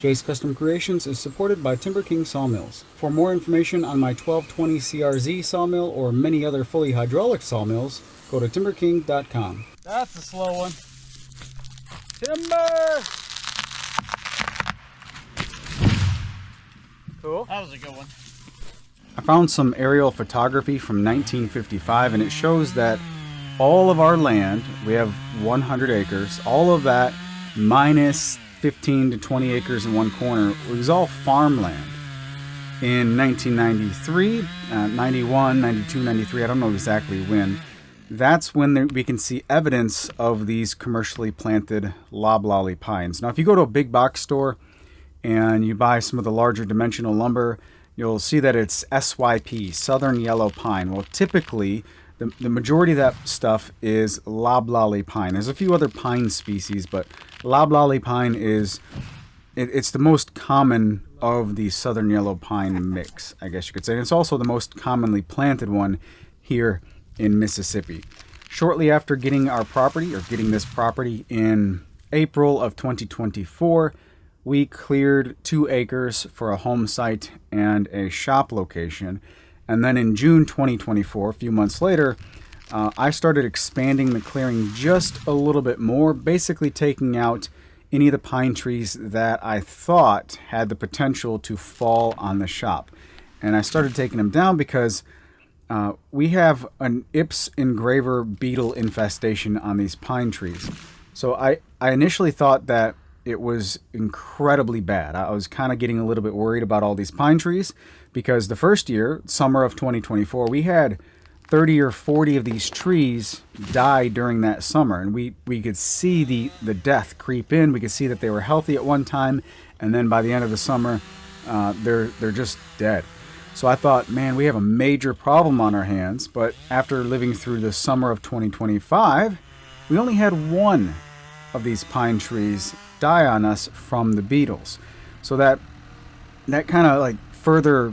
Jay's Custom Creations is supported by Timber King Sawmills. For more information on my 1220 CRZ sawmill or many other fully hydraulic sawmills, go to timberking.com. That's a slow one. Timber! Cool. That was a good one. I found some aerial photography from 1955, and it shows that all of our land, we have 100 acres, all of that minus 15 to 20 acres in one corner, it was all farmland. In 1993, 91, 92, 93, I don't know exactly when, that's when we can see evidence of these commercially planted loblolly pines. Now, if you go to a big box store and you buy some of the larger dimensional lumber, you'll see that it's SYP, Southern Yellow Pine. Well, typically, the majority of that stuff is loblolly pine. There's a few other pine species, but loblolly pine is, it's the most common of the Southern Yellow Pine mix, I guess you could say. And it's also the most commonly planted one here in Mississippi. Shortly after getting our property, or getting this property in April of 2024, we cleared 2 acres for a home site and a shop location. And then in June 2024, a few months later, I started expanding the clearing just a little bit more, basically taking out any of the pine trees that I thought had the potential to fall on the shop. And I started taking them down because we have an Ips engraver beetle infestation on these pine trees. So I initially thought that it was incredibly bad. I was kind of getting a little bit worried about all these pine trees because the first year, summer of 2024, we had 30 or 40 of these trees die during that summer. And we could see the death creep in. We could see that they were healthy at one time, and then by the end of the summer, they're just dead. So I thought, man, we have a major problem on our hands. But after living through the summer of 2025, we only had 1 of these pine trees die on us from the beetles. So that kind of like further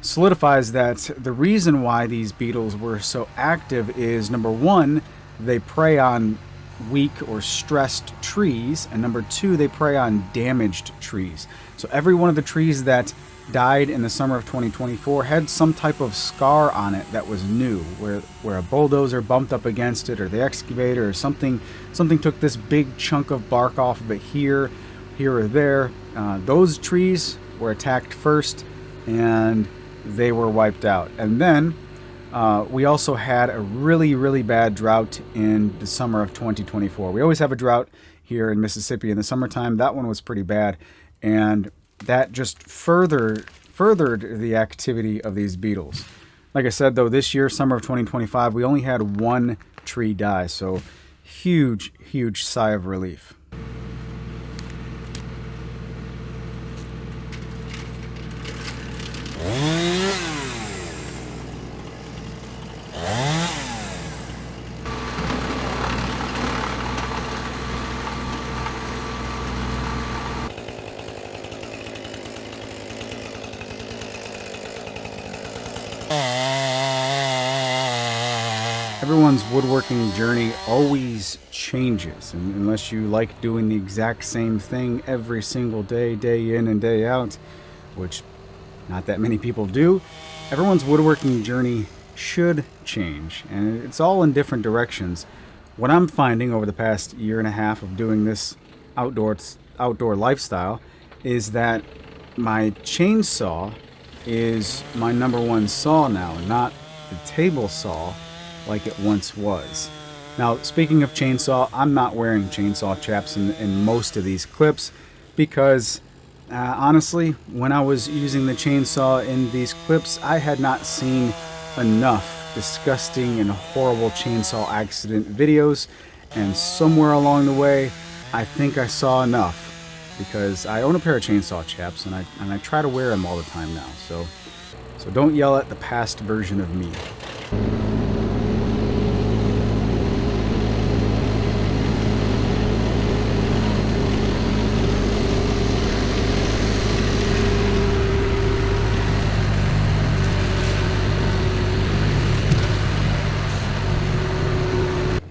solidifies that the reason why these beetles were so active is, number 1, they prey on weak or stressed trees, and number 2, they prey on damaged trees. So every one of the trees that died in the summer of 2024 had some type of scar on it that was new, where a bulldozer bumped up against it, or the excavator, or something took this big chunk of bark off of it here or there. Those trees were attacked first, and they were wiped out. And then we also had a really, really bad drought in the summer of 2024. We always have a drought here in Mississippi in the summertime. That one was pretty bad, and that just furthered the activity of these beetles. Like I said, though, this year, summer of 2025, we only had 1 tree die, so huge sigh of relief. Everyone's woodworking journey always changes, and unless you like doing the exact same thing every single day, day in and day out, which not that many people do, everyone's woodworking journey should change, and it's all in different directions. What I'm finding over the past year and a half of doing this outdoor lifestyle is that my chainsaw is my number 1 saw now, not the table saw like it once was. Now, speaking of chainsaw, I'm not wearing chainsaw chaps in most of these clips because honestly, when I was using the chainsaw in these clips, I had not seen enough disgusting and horrible chainsaw accident videos, and somewhere along the way, I think I saw enough because I own a pair of chainsaw chaps and I try to wear them all the time now. So don't yell at the past version of me.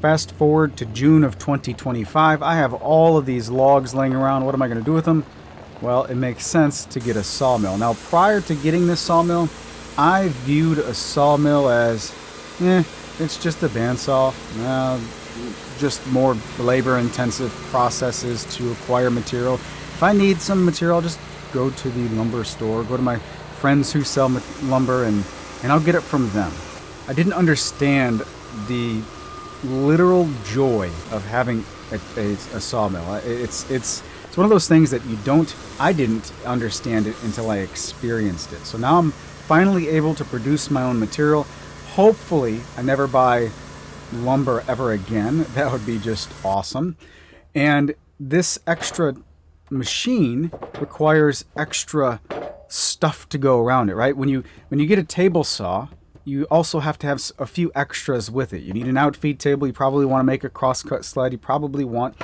Fast forward to June of 2025. I have all of these logs laying around. What am I going to do with them? Well, it makes sense to get a sawmill. Now, prior to getting this sawmill, I viewed a sawmill as, it's just a bandsaw. Just more labor-intensive processes to acquire material. If I need some material, I'll just go to the lumber store, go to my friends who sell lumber, and I'll get it from them. I didn't understand the literal joy of having a sawmill. It's one of those things that I didn't understand it until I experienced it. So now I'm finally able to produce my own material. Hopefully, I never buy lumber ever again. That would be just awesome. And this extra machine requires extra stuff to go around it, right? When you get a table saw, you also have to have a few extras with it. You need an outfeed table. You probably want to make a crosscut sled. You probably want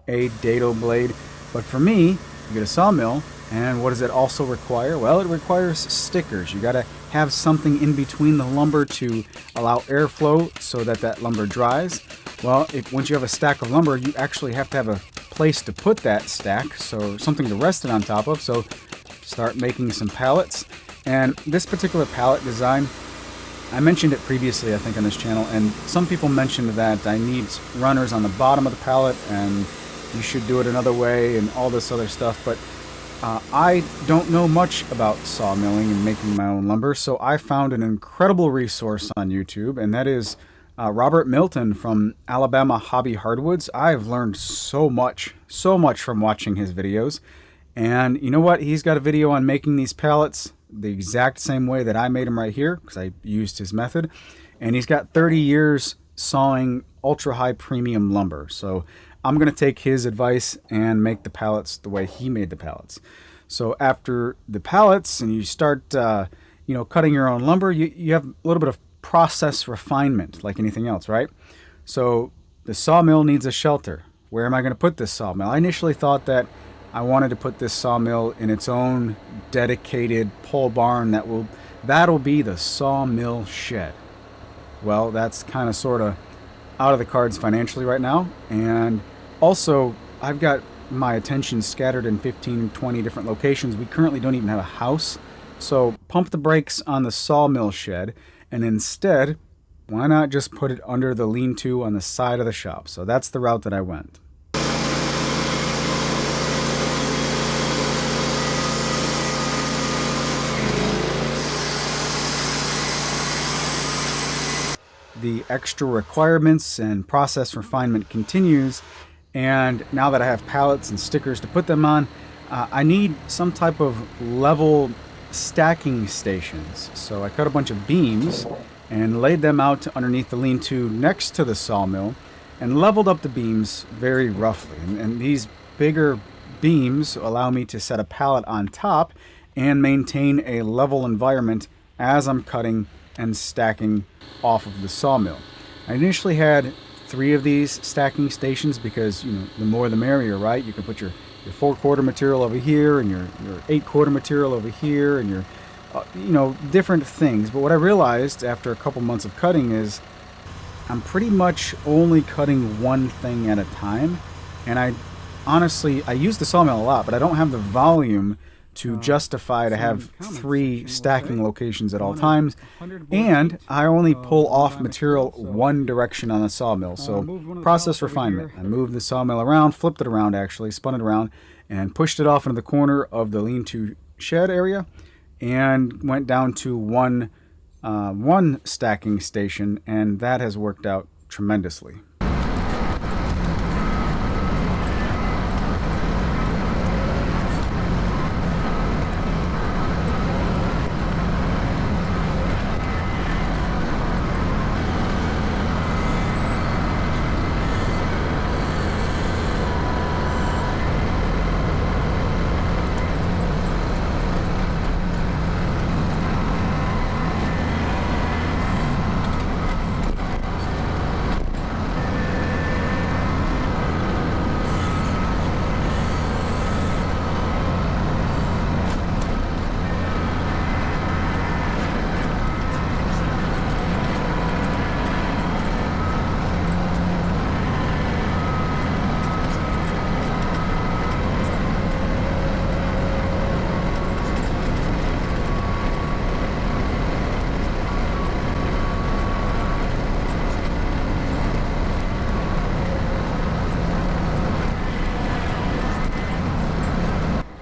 a dado blade. But for me, you get a sawmill, and what does it also require? Well, it requires stickers. You got to have something in between the lumber to allow airflow so that lumber dries. Well, once you have a stack of lumber, you actually have to have a place to put that stack, so something to rest it on top of. So start making some pallets. And this particular pallet design, I mentioned it previously, I think, on this channel, and some people mentioned that I need runners on the bottom of the pallet, and you should do it another way, and all this other stuff. But I don't know much about sawmilling and making my own lumber, so I found an incredible resource on YouTube, and that is Robert Milton from Alabama Hobby Hardwoods. I've learned so much from watching his videos. And you know what? He's got a video on making these pallets the exact same way that I made them right here, because I used his method. And he's got 30 years sawing ultra high premium lumber. So I'm going to take his advice and make the pallets the way he made the pallets. So after the pallets and you start cutting your own lumber, you have a little bit of process refinement like anything else, right? So the sawmill needs a shelter. Where am I going to put this sawmill? I initially thought that I wanted to put this sawmill in its own dedicated pole barn that'll be the sawmill shed. Well, that's kind of sort of out of the cards financially right now. And also, I've got my attention scattered in 15, 20 different locations. We currently don't even have a house. So pump the brakes on the sawmill shed, and instead, why not just put it under the lean-to on the side of the shop? So that's the route that I went. The extra requirements and process refinement continues, and now that I have pallets and stickers to put them on, I need some type of level stacking stations. So I cut a bunch of beams and laid them out underneath the lean-to next to the sawmill and leveled up the beams very roughly. And these bigger beams allow me to set a pallet on top and maintain a level environment as I'm cutting and stacking off of the sawmill. I initially had 3 of these stacking stations because, the more the merrier, right? You can put your 4/4 material over here and your 8/4 material over here and your different things. But what I realized after a couple months of cutting is I'm pretty much only cutting one thing at a time. And I use the sawmill a lot, but I don't have the volume to justify to have 3 stacking locations at all times, and I only pull off material one direction on the sawmill. So process refinement. I moved the sawmill around, flipped it around actually, spun it around, and pushed it off into the corner of the lean-to shed area, and went down to one stacking station, and that has worked out tremendously.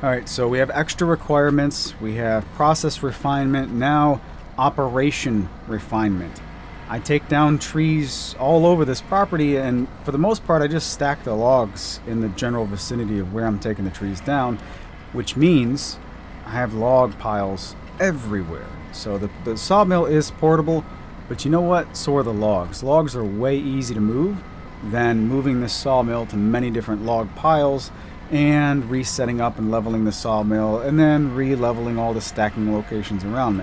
All right, so we have extra requirements. We have process refinement, now operation refinement. I take down trees all over this property, and for the most part, I just stack the logs in the general vicinity of where I'm taking the trees down, which means I have log piles everywhere. So the sawmill is portable, but you know what? So are the logs. Logs are way easy to move than moving this sawmill to many different log piles and resetting up and leveling the sawmill and then re-leveling all the stacking locations around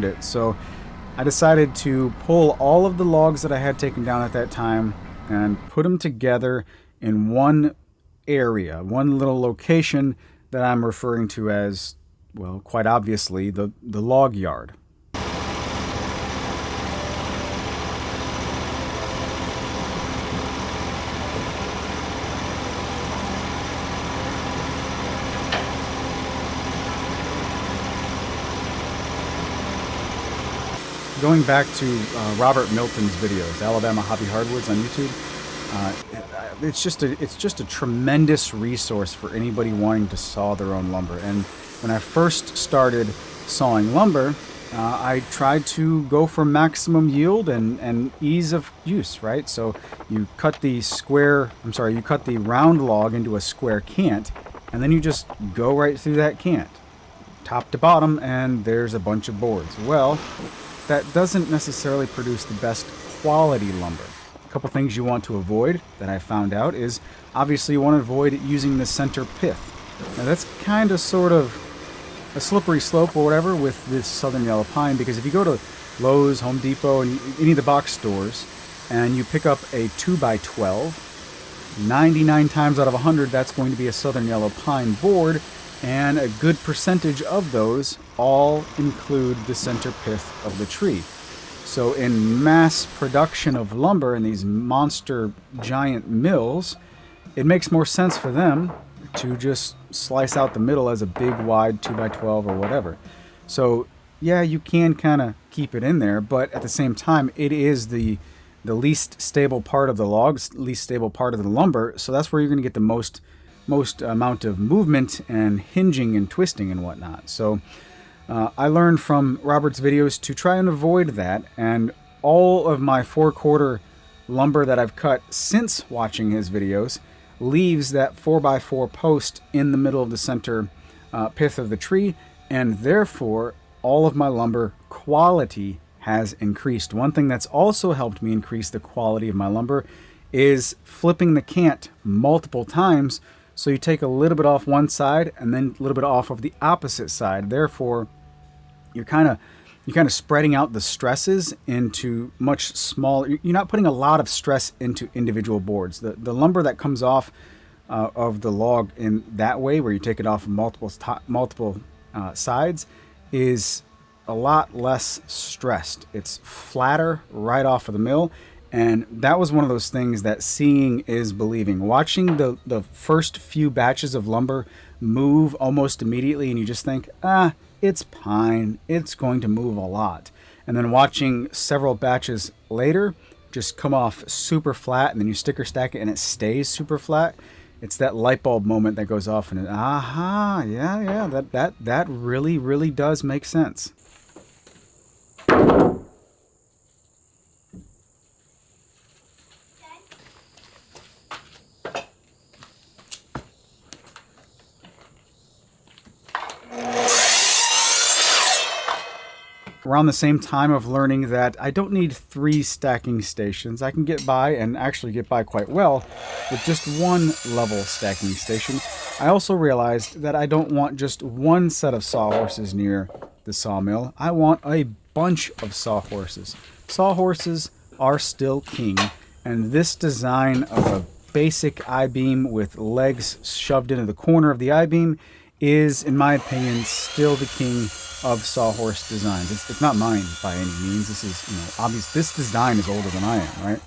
it. So I decided to pull all of the logs that I had taken down at that time and put them together in one area, one little location that I'm referring to as, well, quite obviously, the log yard. Going back to Robert Milton's videos, Alabama Hobby Hardwoods on YouTube, it's just a tremendous resource for anybody wanting to saw their own lumber. And when I first started sawing lumber, I tried to go for maximum yield and ease of use, right? So you cut the round log into a square cant, and then you just go right through that cant, top to bottom, and there's a bunch of boards. Well, that doesn't necessarily produce the best quality lumber. A couple things you want to avoid that I found out is obviously you want to avoid using the center pith. Now that's kind of sort of a slippery slope or whatever with this southern yellow pine, because if you go to Lowe's, Home Depot, and any of the box stores and you pick up a 2x12, 99 times out of 100 that's going to be a southern yellow pine board, and a good percentage of those all include the center pith of the tree. So in mass production of lumber in these monster giant mills, it makes more sense for them to just slice out the middle as a big wide 2x12 or whatever. So yeah, you can kind of keep it in there, but at the same time, it is the least stable part of the logs, least stable part of the lumber, so that's where you're going to get the most amount of movement and hinging and twisting and whatnot. So I learned from Robert's videos to try and avoid that, and all of my 4/4 lumber that I've cut since watching his videos leaves that 4x4 post in the middle of the center pith of the tree, and therefore all of my lumber quality has increased. One thing that's also helped me increase the quality of my lumber is flipping the cant multiple times. So you take a little bit off one side and then a little bit off of the opposite side. Therefore, you're kind of spreading out the stresses into much smaller. You're not putting a lot of stress into individual boards. The lumber that comes off of the log in that way, where you take it off of multiple sides, is a lot less stressed. It's flatter right off of the mill. And that was one of those things that seeing is believing. Watching the first few batches of lumber move almost immediately, and you just think, it's pine, it's going to move a lot. And then watching several batches later just come off super flat, and then you sticker stack it and it stays super flat. It's that light bulb moment that goes off, and that really does make sense. Around the same time of learning that I don't need 3 stacking stations. I can get by, and actually get by quite well, with just one level stacking station. I also realized that I don't want just one set of sawhorses near the sawmill. I want a bunch of sawhorses. Sawhorses are still king, and this design of a basic I-beam with legs shoved into the corner of the I-beam is, in my opinion, still the king of sawhorse designs. It's not mine by any means. This is, obvious. This design is older than I am, right?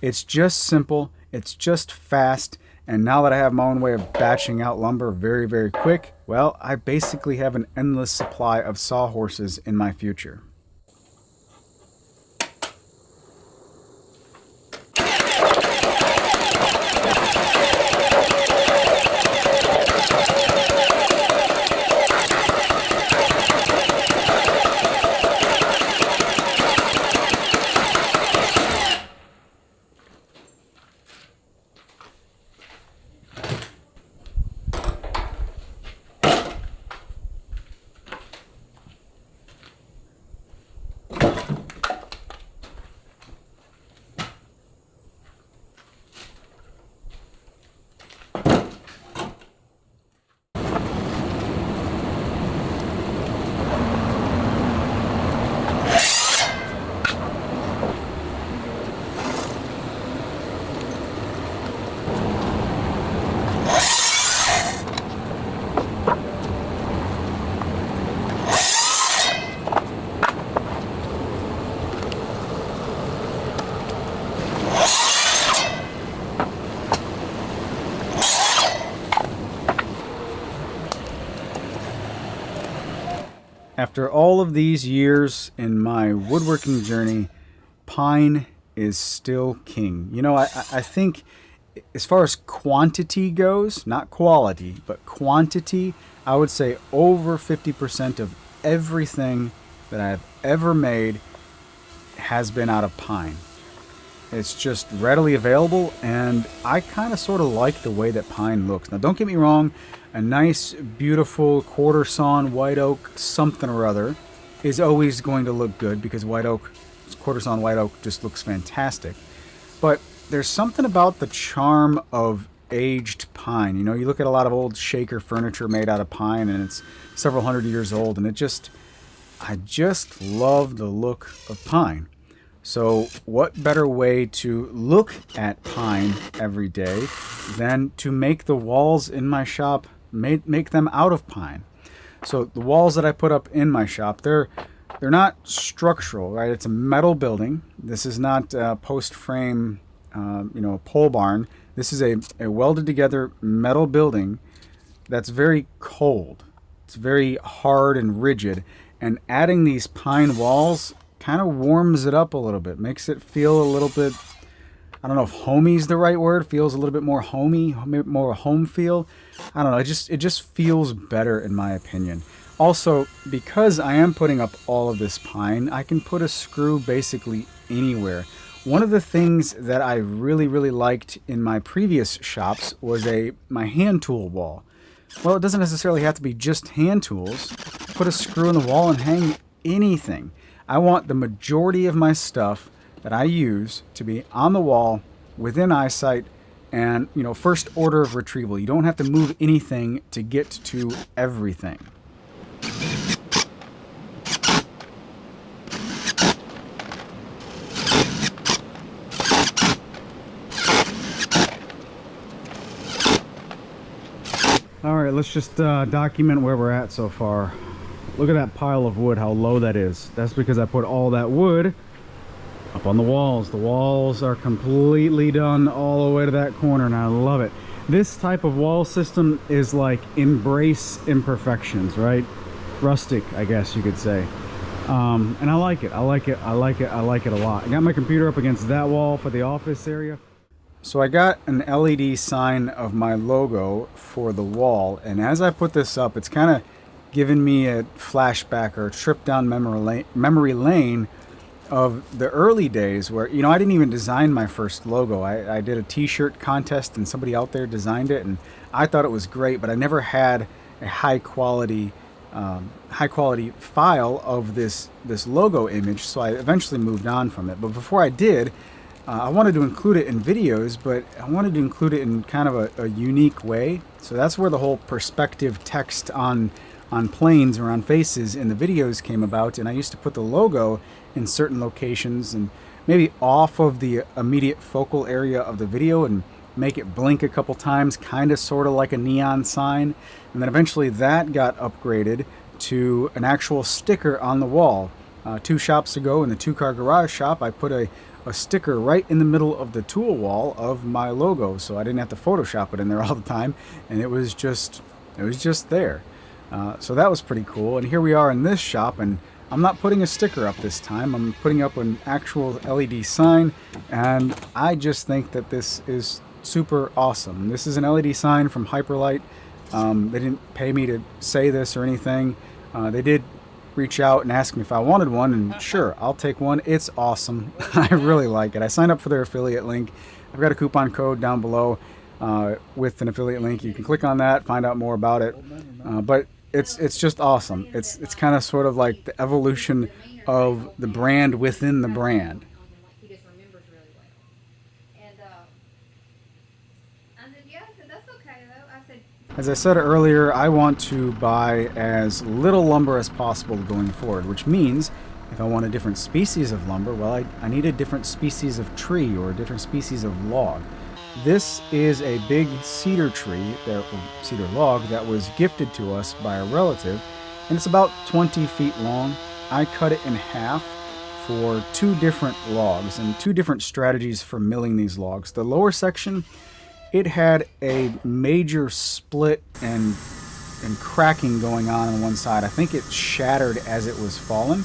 It's just simple. It's just fast. And now that I have my own way of batching out lumber very quick, well, I basically have an endless supply of sawhorses in my future. After all of these years in my woodworking journey, pine is still king. You know, I think as far as quantity goes, not quality, but quantity, I would say over 50% of everything that I've ever made has been out of pine. It's just readily available, and I kind of sort of like the way that pine looks. Now, don't get me wrong, a nice, beautiful quarter sawn white oak something or other is always going to look good because white oak, quarter sawn white oak just looks fantastic. But there's something about the charm of aged pine. You know, you look at a lot of old shaker furniture made out of pine, and it's several hundred years old, and I just love the look of pine. So what better way to look at pine every day than to make the walls in my shop, make them out of pine. So the walls that I put up in my shop, they're not structural, right? It's a metal building. This is not a post frame, pole barn. This is a welded together metal building that's very cold. It's very hard and rigid. And adding these pine walls kind of warms it up a little bit, makes it feel a little bit, I don't know if homey is the right word, feels a little bit more homey, more home feel. I don't know, it just feels better in my opinion. Also, because I am putting up all of this pine, I can put a screw basically anywhere. One of the things that I really, really liked in my previous shops was my hand tool wall. Well, it doesn't necessarily have to be just hand tools. Put a screw in the wall and hang anything. I want the majority of my stuff that I use to be on the wall, within eyesight, and, first order of retrieval. You don't have to move anything to get to everything. All right, let's just document where we're at so far. Look at that pile of wood, how low that is. That's because I put all that wood up on the walls. The walls are completely done all the way to that corner, and I love it. This type of wall system is like embrace imperfections, right? Rustic, I guess you could say. And I like it. I like it a lot. I got my computer up against that wall for the office area. So I got an LED sign of my logo for the wall, and as I put this up, it's kind of given me a flashback or a trip down memory lane of the early days where, I didn't even design my first logo. I did a t-shirt contest and somebody out there designed it, and I thought it was great, but I never had a high quality file of this logo image, so I eventually moved on from it. But before I did, I wanted to include it in videos, but I wanted to include it in kind of a unique way. So that's where the whole perspective text on planes or on faces in the videos came about, and I used to put the logo in certain locations and maybe off of the immediate focal area of the video and make it blink a couple times, kind of sort of like a neon sign. And then eventually that got upgraded to an actual sticker on the wall. 2 shops ago in the 2-car garage shop, I put a sticker right in the middle of the tool wall of my logo, so I didn't have to Photoshop it in there all the time, and it was just there. So that was pretty cool. And here we are in this shop, and I'm not putting a sticker up this time. I'm putting up an actual LED sign, and I just think that this is super awesome. This is an LED sign from HYPERLITE. They didn't pay me to say this or anything. They did reach out and ask me if I wanted one, and sure, I'll take one. It's awesome. I really like it. I signed up for their affiliate link. I've got a coupon code down below with an affiliate link. You can click on that, find out more about it. But it's just awesome. It's kind of sort of like the evolution of the brand within the brand. He just remembers really well. And I said, yeah, I said, that's okay though. I said, As I said earlier, I want to buy as little lumber as possible going forward, which means if I want a different species of lumber, well, I need a different species of tree or a different species of log. This is a big cedar tree, cedar log, that was gifted to us by a relative, and it's about 20 feet long. I cut it in half for 2 different logs and 2 different strategies for milling these logs. The lower section, it had a major split and and cracking going on one side. I think it shattered as it was falling.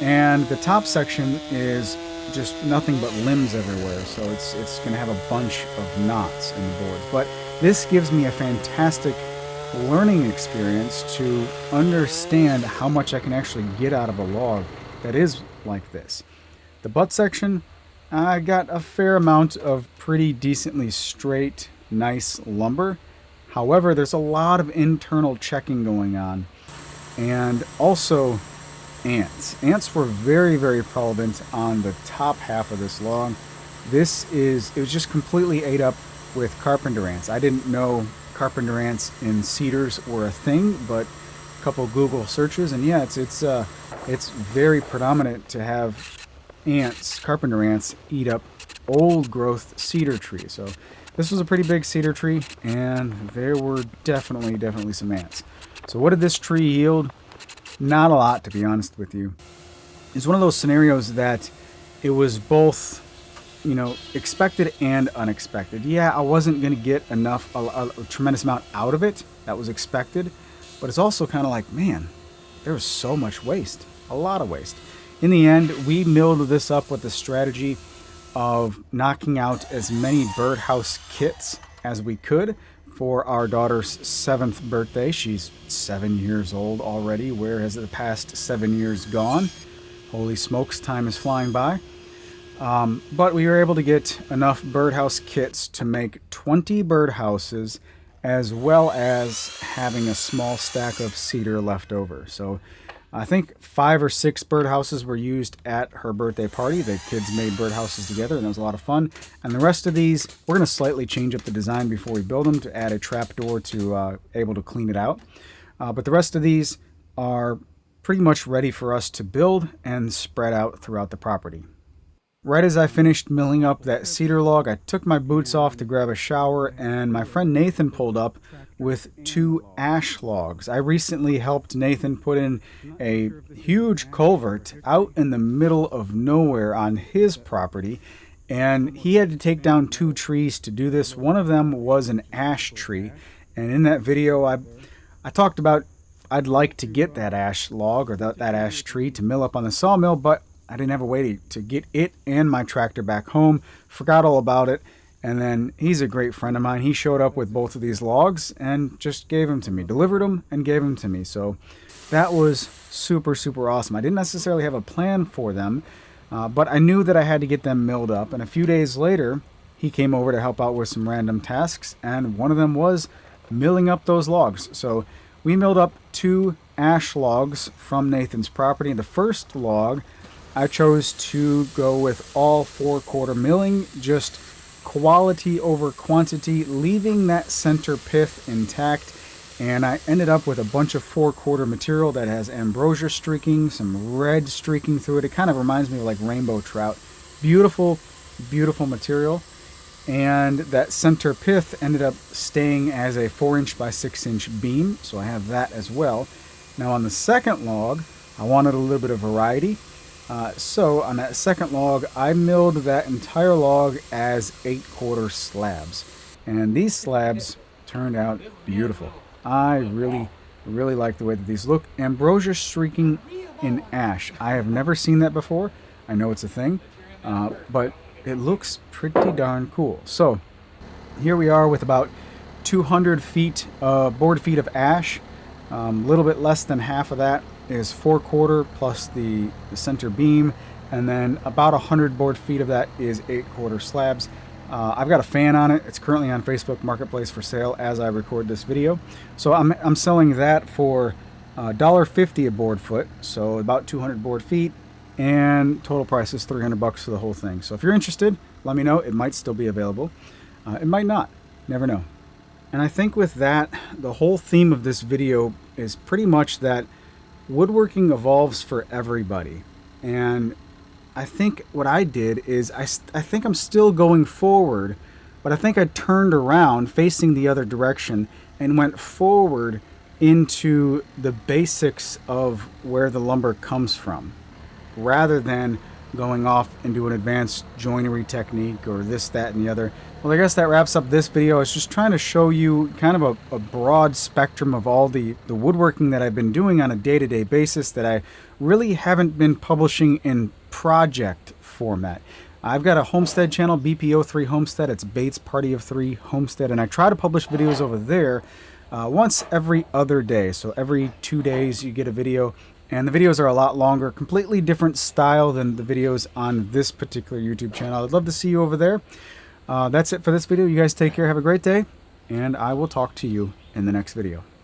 And the top section is just nothing but limbs everywhere, so it's going to have a bunch of knots in the boards. But this gives me a fantastic learning experience to understand how much I can actually get out of a log that is like this. The butt section, I got a fair amount of pretty decently straight, nice lumber. However, there's a lot of internal checking going on, and also ants. Ants were very, very prevalent on the top half of this log. It was just completely ate up with carpenter ants. I didn't know carpenter ants in cedars were a thing, but a couple Google searches, and yeah, it's very predominant to have carpenter ants, eat up old growth cedar trees. So this was a pretty big cedar tree, and there were definitely some ants. So what did this tree yield? Not a lot, to be honest with you. It's one of those scenarios that it was both, expected and unexpected. Yeah, I wasn't going to get a tremendous amount out of it. That was expected. But it's also kind of like, man, there was so much waste. A lot of waste. In the end, we milled this up with the strategy of knocking out as many birdhouse kits as we could for our daughter's 7th birthday. She's 7 years old already. Where has the past 7 years gone? Holy smokes, time is flying by. But we were able to get enough birdhouse kits to make 20 birdhouses, as well as having a small stack of cedar left over. So I think 5 or 6 birdhouses were used at her birthday party. The kids made birdhouses together, and it was a lot of fun. And the rest of these, we're going to slightly change up the design before we build them to add a trapdoor to able to clean it out. But the rest of these are pretty much ready for us to build and spread out throughout the property. Right as I finished milling up that cedar log, I took my boots off to grab a shower, and my friend Nathan pulled up with 2 ash logs. I recently helped Nathan put in a huge culvert out in the middle of nowhere on his property, and he had to take down 2 trees to do this. One of them was an ash tree, and in that video I talked about I'd like to get that ash log or that ash tree to mill up on the sawmill, but I didn't have a way to get it and my tractor back home. Forgot all about it. And then he's a great friend of mine. He showed up with both of these logs and just gave them to me. Delivered them and gave them to me. So that was super, super awesome. I didn't necessarily have a plan for them, but I knew that I had to get them milled up. And a few days later, he came over to help out with some random tasks. And one of them was milling up those logs. So we milled up 2 ash logs from Nathan's property. The first log, I chose to go with all 4/4 milling, just quality over quantity, leaving that center pith intact. And I ended up with a bunch of 4/4 material that has ambrosia streaking, some red streaking through it. It kind of reminds me of like rainbow trout. Beautiful, beautiful material. And that center pith ended up staying as a 4" by 6" beam, so I have that as well. Now on the second log, I wanted a little bit of variety. So on that second log, I milled that entire log as 8/4 slabs. And these slabs turned out beautiful. I really, really like the way that these look. Ambrosia streaking in ash. I have never seen that before. I know it's a thing, but it looks pretty darn cool. So here we are with about 200 feet, board feet of ash. A little bit less than half of that is 4/4 plus the center beam, and then about 100 board feet of that is 8/4 slabs. I've got a fan on it. It's currently on Facebook Marketplace for sale as I record this video. So I'm selling that for $1.50 a board foot, so about 200 board feet, and total price is $300 for the whole thing. So if you're interested, let me know. It might still be available. It might not. Never know. And I think with that, the whole theme of this video is pretty much that woodworking evolves for everybody. And I think what I did is I think I'm still going forward, but I think I turned around facing the other direction and went forward into the basics of where the lumber comes from, rather than going off into an advanced joinery technique or this, that, and the other. Well, I guess that wraps up this video. I was just trying to show you kind of a broad spectrum of all the woodworking that I've been doing on a day-to-day basis that I really haven't been publishing in project format. I've got a homestead channel, BPO3 Homestead. It's Bates Party of 3 Homestead, and I try to publish videos over there once every other day. So every 2 days you get a video, and the videos are a lot longer, completely different style than the videos on this particular YouTube channel. I'd love to see you over there. That's it for this video. You guys take care, have a great day, and I will talk to you in the next video.